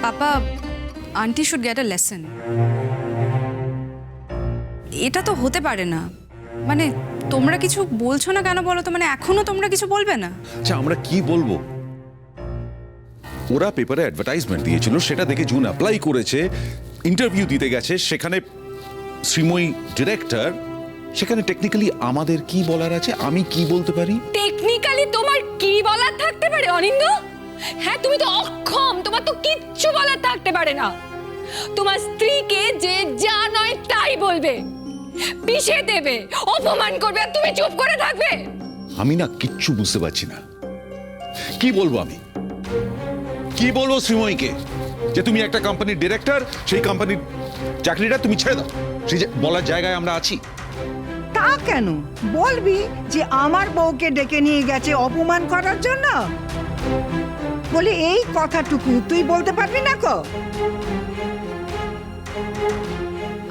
Papa, aunty should get a lesson. এটা তো হতে পারে না। মানে তোমরা কিছু বলছো না কেন বলো তো? মানে এখনো তোমরা কিছু বলবে না? আচ্ছা, আমরা কি বলবো? ওরা পেপারে অ্যাডভার্টাইজমেন্ট দিয়েছিল, সেটা দেখে জুন অ্যাপ্লাই করেছে, ইন্টারভিউ দিতে গেছে, সেখানে শ্রীময়ী ডিরেক্টর। সেখানে টেকনিক্যালি আমাদের কি বলার আছে? আমি কি বলতে পারি? টেকনিক্যালি তোমার কি বলার থাকতে পারে অনিন্দ? হ্যাঁ, তুমি তো অক্ষম, তোমার তো কিচ্ছু বলার থাকতে পারে না। তোমার স্ত্রীকে যে যা নয় তাই বলবে, পিষে দেবে, অপমান করবে, আর তুমি চুপ করে থাকবে। আমি না কিচ্ছু বুঝতে পারছি না। কি বলবো আমি? কি বলবো শ্রীময়ীকে? যে তুমি একটা কোম্পানির ডিরেক্টর, সেই কোম্পানির চাকরিটা তুমি ছেড়ে দাও, সেই বলার জায়গায় আমরা আছি? তা কেন বলবি যে আমার বউকে ডেকে নিয়ে গেছে অপমান করার জন্য? বলি এই কথাটুকু তুই বলতে পারবি না কো?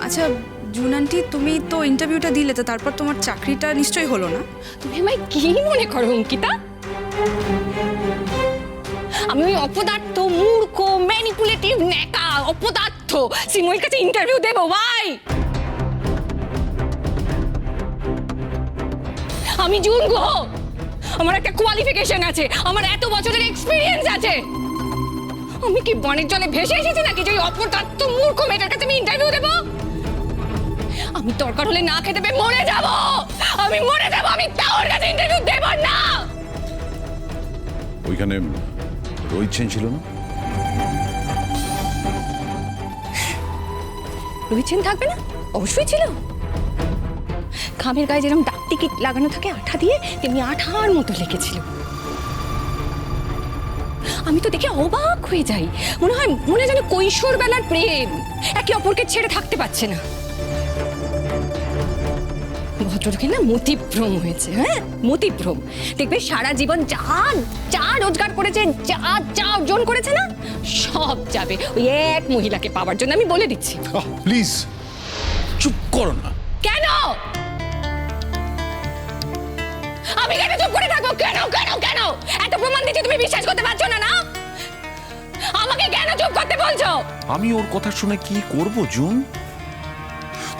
আচ্ছা জুন আন্টি, তুমি তো ইন্টারভিউটা দিলে, তো তারপর তোমার চাকরিটা নিশ্চয়ই হলো না? তুমি আমায় কি মনে করো অঙ্কিতা? আমি ওই অপদার্থ, মূর্খ, ম্যানিপুলেটিভ, নেকা অপদার্থ শ্রীময়ীর কাছে ইন্টারভিউ দেবো? ভাই, আমি জুন গুহ, আমার একটা কোয়ালিফিকেশন আছে, আমার এত বছরের এক্সপিরিয়েন্স আছে। আমি কি বনের জলে ভেসে এসেছি নাকি যে ওই অপদার্থ মূর্খ মেয়েটার কাছে আমি ইন্টারভিউ দেবো? আমি দরকার হলে না খেতে পেয়ে মরে যাব, আমি মরে যাব, আমি তাওর কাছে ইন্টারভিউ দেব না। ওইখানে রোহিত সেন ছিল না? রোহিত সেন থাকবে না? অবশ্যই ছিল। খামের গায়ে যেরকম ডাক টিকিট লাগানো থাকে আঠা দিয়ে, তেমনি আঠার মতো লেগেছিল। আমি তো দেখে অবাক হয়ে যাই, মনে হয় যেন কৈশোর বেলার প্রেম, একে অপরকে ছেড়ে থাকতে পারছে না। ভদ্রলোকের না মতিভ্রম হয়েছে। হ্যাঁ, মতিভ্রম। দেখবে সারা জীবন যা রোজগার করেছে, যা অর্জন করেছে না, সব যাবে ওই এক মহিলাকে পাওয়ার জন্য। আমি বলে দিচ্ছি। প্লিজ চুপ করো না। কেন আমি কেন চুপ করে থাকবো? কেন কেন কেন? এত প্রমাণ দিচ্ছি, তুমি বিশ্বাস করতে পারছো না? না, আমাকে কেন চুপ করতে বলছো? আমি ওর কথা শুনে কি করব জুন?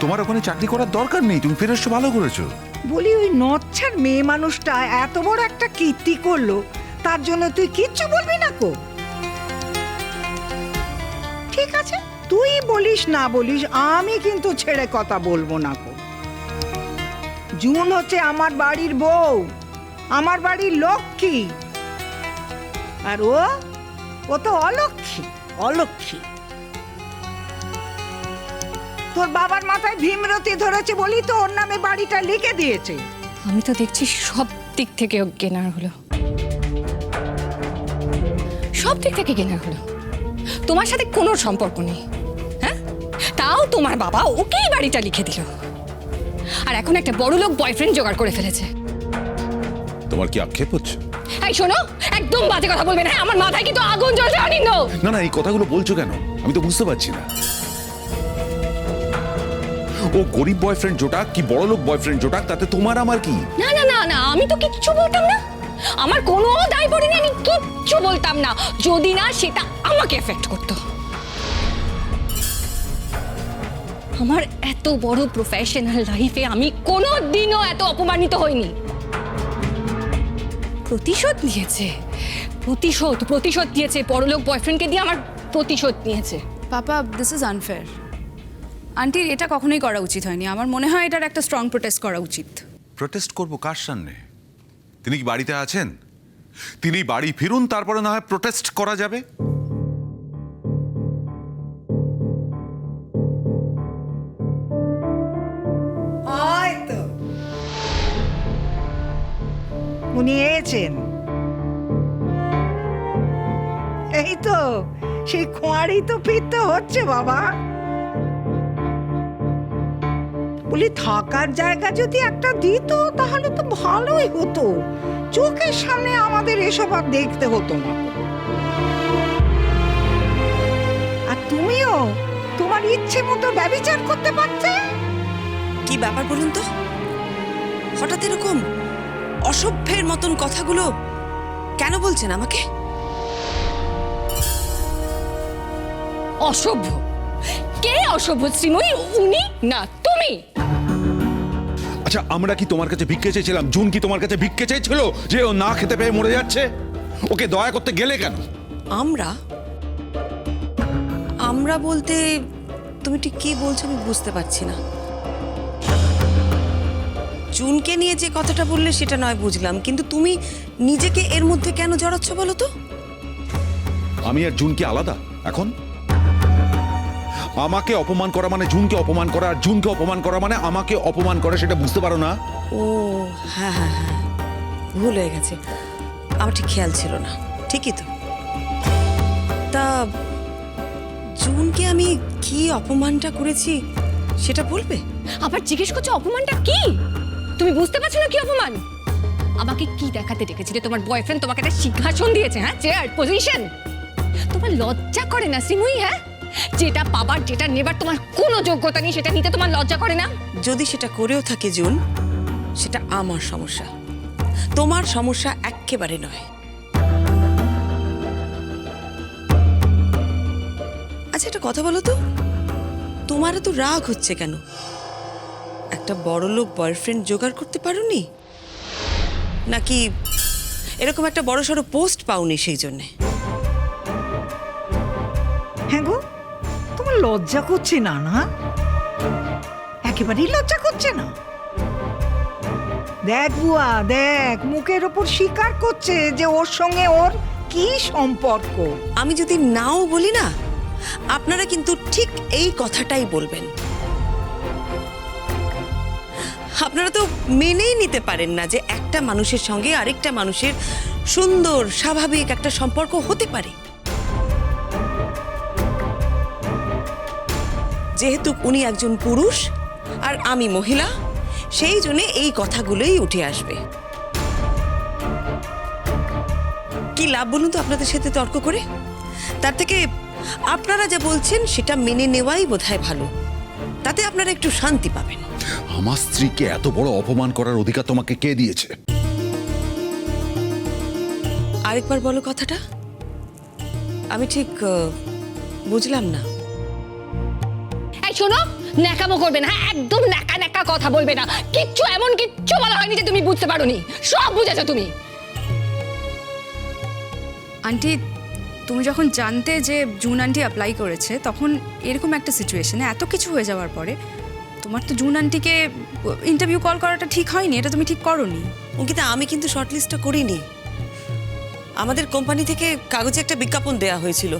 তোমার ওখানে চাকরি করার দরকার নেই, তুমি ফিরে এসছো, ভালো করেছো। বলি ওই নচ্ছার মেয়ে মানুষটা এত বড় একটা কীর্তি করলো, তার জন্য তুই কিচ্ছু বলবি না কো? ঠিক আছে, তুই বলিস না বলিস, আমি কিন্তু ছেড়ে কথা বলবো না কো। জুন হচ্ছে আমার বাড়ির বউ, আমার বাড়ির লক্ষ্মী। আর ও তো অলক্ষ্মী, অলক্ষ্মী। তোর বাবার মাথায় ভীমরতি ধরেছে বলি তো ওর নামে বাড়িটা লিখে দিয়েছে। আমি তো দেখছি সব দিক থেকে কেনার হলো, সব দিক থেকে কেনার হলো। তোমার সাথে কোনো সম্পর্ক নেই। হ্যাঁ, তাও তোমার বাবা ওকেই বাড়িটা লিখে দিল, আর এখন একটা বড়লোক বয়ফ্রেন্ড জোগাড় করে ফেলেছে। তোমার কি আক্ষেপ হচ্ছে? এই শোনো, একদম বাজে কথা বলবে না। আমার মাথায় কিন্তু আগুন জ্বলছে অনিন্দ। না না, এই কথাগুলো বলছো কেন? আমি তো বুঝতে পারছি না। ও গরিব বয়ফ্রেন্ড জোটাক কি বড়লোক বয়ফ্রেন্ড জোটাক, তাতে তোমার আমার কি? না না না না, আমি তো কিচ্ছু বলতাম না। আমার কোনো দায় পড়ে না, আমি কিচ্ছু বলতাম না যদি না সেটা আমাকে এফেক্ট করতো। আমার এত বড় প্রফেশনাল লাইফে আমি কোনোদিনও এত অপমানিত হইনি। প্রতিশোধ নিয়েছে, প্রতিশোধ দিয়েছে, বড়লোক বয়ফ্রেন্ডকে দিয়ে আমার প্রতিশোধ নিয়েছে। পাপা, দিস ইজ আনফেয়ার। আন্টির এটা কখনোই করা উচিত হয়নি। আমার মনে হয় এটার একটা স্ট্রং প্রোটেস্ট করা উচিত। প্রোটেস্ট করবো কার সামনে? তিনি কি বাড়িতে আছেন? তিনি বাড়ি ফিরুন, তারপরে না হয় প্রোটেস্ট করা যাবে। উনি এসেছেন। এই তো সেই খোঁয়ারি তো ফিরতে হচ্ছে বাবা। বলি থাকার জায়গা যদি একটা দিত তাহলে তো ভালোই হতো, চোখের সামনে আমাদের এসব আর দেখতে হতো না। আর তুমিও তোমার ইচ্ছে মতো ব্যভিচার করতে পারতে। কি ব্যাপার বলুন তো? হঠাৎ এরকম অসভ্যের মতন কথাগুলো কেন বলছেন আমাকে? অসভ্য। কে অসভ্য শ্রীময়ী, উনি না তুমি? আচ্ছা, আমরা কি তোমার কাছে ভিক্ষে চেয়েছিলাম? জুন কি তোমার কাছে ভিক্ষে চেয়েছিল যে ও না খেতে পেয়ে মরে যাচ্ছে? ওকে দয়া করতে গেলে কেন? আমরা আমরা বলতে তুমি ঠিক কি বলছো আমি বুঝতে পারছি না। জুনকে নিয়ে যে কথাটা বললে সেটা নয় বুঝলাম, কিন্তু তুমি নিজেকে এর মধ্যে কেন জড়াচ্ছ বলো তো? আমি আর জুন কি আলাদা এখন? আমাকে অপমান করা মানে জুনকে অপমান করা, আর জুনকে অপমান করা মানে আমাকে অপমান করা, সেটা বুঝতে পারো না? ও হ্যাঁ হ্যাঁ হ্যাঁ, ভুল হয়ে গেছে, আমার ঠিক খেয়াল ছিল না। ঠিকই তো। তা জুনকে আমি কি অপমানটা করেছি সেটা বলবে? আবার জিজ্ঞেস করছো অপমানটা কি? তুমি বুঝতে পারছো না কি অপমান? আমাকে কি দেখাতে ডেকেছিলে? তোমার বয়ফ্রেন্ড তোমাকে একটা সিংহাসন দিয়েছে, হ্যাঁ, চেয়ার পজিশন। তোমার লজ্জা করে না শ্রীময়ী? হ্যাঁ, যেটা পাবার যেটা নেবার তোমার কোনো যোগ্যতা নেই, সেটা নিতে তোমার লজ্জা করে না? যদি সেটা করেও থাকে জুন, সেটা আমার সমস্যা, তোমার সমস্যা একেবারে নয়। আচ্ছা একটা কথা বলো তো, তোমার তো রাগ হচ্ছে কেন? একটা বড়লোক বয়ফ্রেন্ড জোগাড় করতে পারোনি, নাকি এরকম একটা বড়সড় পোস্ট পাওনি সেই জন্যে? হ্যাঁ গো, তোমার লজ্জা করছে না? না, একেবারেই লজ্জা করছে না। দেখ বুয়া, দেখ মুখের ওপর স্বীকার করছে যে ওর সঙ্গে ওর কি সম্পর্ক। আমি যদি নাও বলি না, আপনারা কিন্তু ঠিক এই কথাটাই বলবেন। আপনারা তো মেনেই নিতে পারেন না যে একটা মানুষের সঙ্গে আরেকটা মানুষের সুন্দর স্বাভাবিক একটা সম্পর্ক হতে পারে। যেহেতু উনি একজন পুরুষ আর আমি মহিলা, সেই জন্য এই কথাগুলোই উঠে আসবে। কি লাভ বলুন তো আপনাদের সাথে তর্ক করে? তার থেকে আপনারা যা বলছেন সেটা মেনে নেওয়াই বোধহয় ভালো, তাতে আপনারা একটু শান্তি পাবেন। আমার স্ত্রীকে এত বড় অপমান করার অধিকার তোমাকে কে দিয়েছে? আরেকবার বলো কথাটা, আমি ঠিক বুঝলাম না। এই শোনো, ন্যাকামো করবে না, হ্যাঁ, একদম ন্যাকা ন্যাকা কথা বলবে না। কিচ্ছু এমন কিচ্ছু বলা হয়নি যে তুমি বুঝতে পারোনি, সব বুঝেছো তুমি। আন্টি, তুমি যখন জানতে যে জুন আন্টি অ্যাপ্লাই করেছে, তখন এরকম একটা সিচুয়েশনে এত কিছু হয়ে যাওয়ার পরে তোমার তো জুন আন্টিকে ইন্টারভিউ কল করাটা ঠিক হয়নি, এটা তুমি ঠিক করোনি। অঙ্কিতা, আমি কিন্তু শর্টলিস্টটা করিনি। আমাদের কোম্পানি থেকে কাগজে একটা বিজ্ঞাপন দেওয়া হয়েছিল,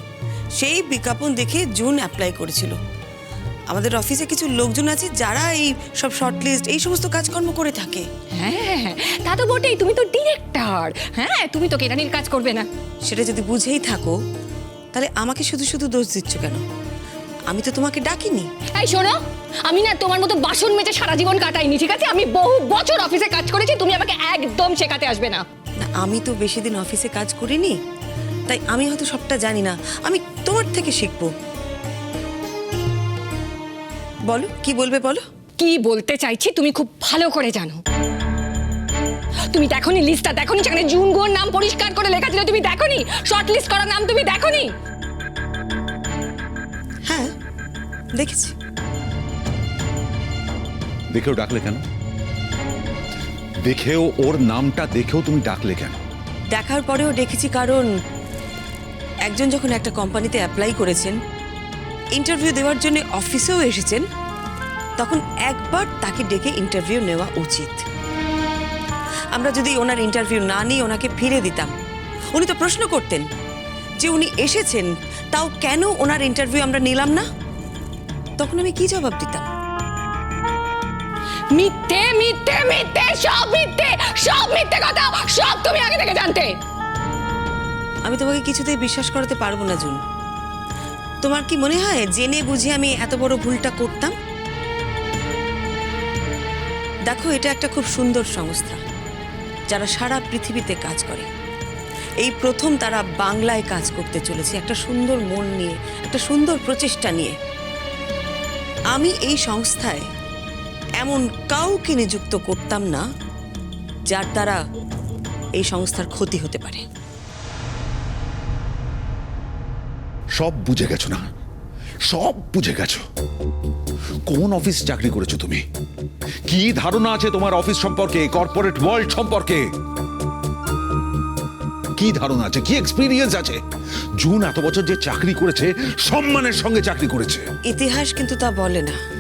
সেই বিজ্ঞাপন দেখে জুন অ্যাপ্লাই করেছিল। আমাদের অফিসে কিছু লোকজন আছে যারা এই সব শর্টলিস্ট এই সমস্ত কাজকর্ম করে থাকে। হ্যাঁ, তা তো বটেই, তুমি তো ডিরেক্টর, হ্যাঁ, তুমি তো কেরানির কাজ করবে না। সেটা যদি বুঝেই থাকো, তাহলে আমাকে শুধু শুধু দোষ দিচ্ছ কেন? আমি তো তোমাকে ডাকিনি। এই শোনো, আমি না তোমার মতো বাসন মেজে সারা জীবন কাটাইনি, ঠিক আছে? আমি বহু বছর অফিসে কাজ করেছি, তুমি আমাকে একদম শেখাতে আসবে না। না, আমি তো বেশি দিন অফিসে কাজ করিনি, তাই আমি হয়তো সবটা জানি না। আমি তোমার থেকে শিখবো। বলো, কি বলবে বলো। কি বলতে চাইছি তুমি খুব ভালো করে জানো। তুমি দেখোনি লিস্টটা? দেখোনি সেখানে জুন গোর নাম পরিষ্কার করে লেখা ছিল? তুমি দেখোনি শর্ট লিস্ট করার নাম? তুমি দেখোনি? হ্যাঁ দেখেছি। দেখেও ডাকলে কেন? দেখেও ওর নামটা দেখেও তুমি ডাকলে কেন? দেখার পরেও দেখেছি কারণ একজন যখন একটা কোম্পানিতে অ্যাপ্লাই করেছেন, ইন্টারভিউ দেওয়ার জন্য অফিসেও এসেছেন, তখন একবার তাকে ডেকে ইন্টারভিউ নেওয়া উচিত। আমরা যদি ওনার ইন্টারভিউ না নিয়ে ওনাকে ফিরে দিতাম, উনি তো প্রশ্ন করতেন যে উনি এসেছেন, তাও কেন ওনার ইন্টারভিউ আমরা নিলাম না? তখন আমি কি জবাব দিতাম? মিথ্যে মিথ্যে মিথ্যে, সব মিথ্যে, সব মিথ্যে কথা, সব তুমি আগে থেকে জানতে। আমি তোমাকে কিছুতেই বিশ্বাস করাতে পারবো না জুন। তোমার কি মনে হয় জেনে বুঝে আমি এত বড় ভুলটা করতাম? দেখো, এটা একটা খুব সুন্দর সংস্থা, যারা সারা পৃথিবীতে কাজ করে। এই প্রথম তারা বাংলায় কাজ করতে চলেছে, একটা সুন্দর মন নিয়ে, একটা সুন্দর প্রচেষ্টা নিয়ে। আমি এই সংস্থায় এমন কাউকে নিযুক্ত করতাম না যার দ্বারা এই সংস্থার ক্ষতি হতে পারে। সব বুঝে গেছো না? সব বুঝে গেছো। কোন অফিস চাকরি করেছো তুমি? কি ধারণা আছে তোমার অফিস সম্পর্কে, কর্পোরেট ওয়ার্ল্ড সম্পর্কে? কি ধারণা আছে, কি এক্সপিরিয়েন্স আছে? জুন এত বছর যে চাকরি করেছে সম্মানের সঙ্গে চাকরি করেছে। ইতিহাস কিন্তু তা বলে না।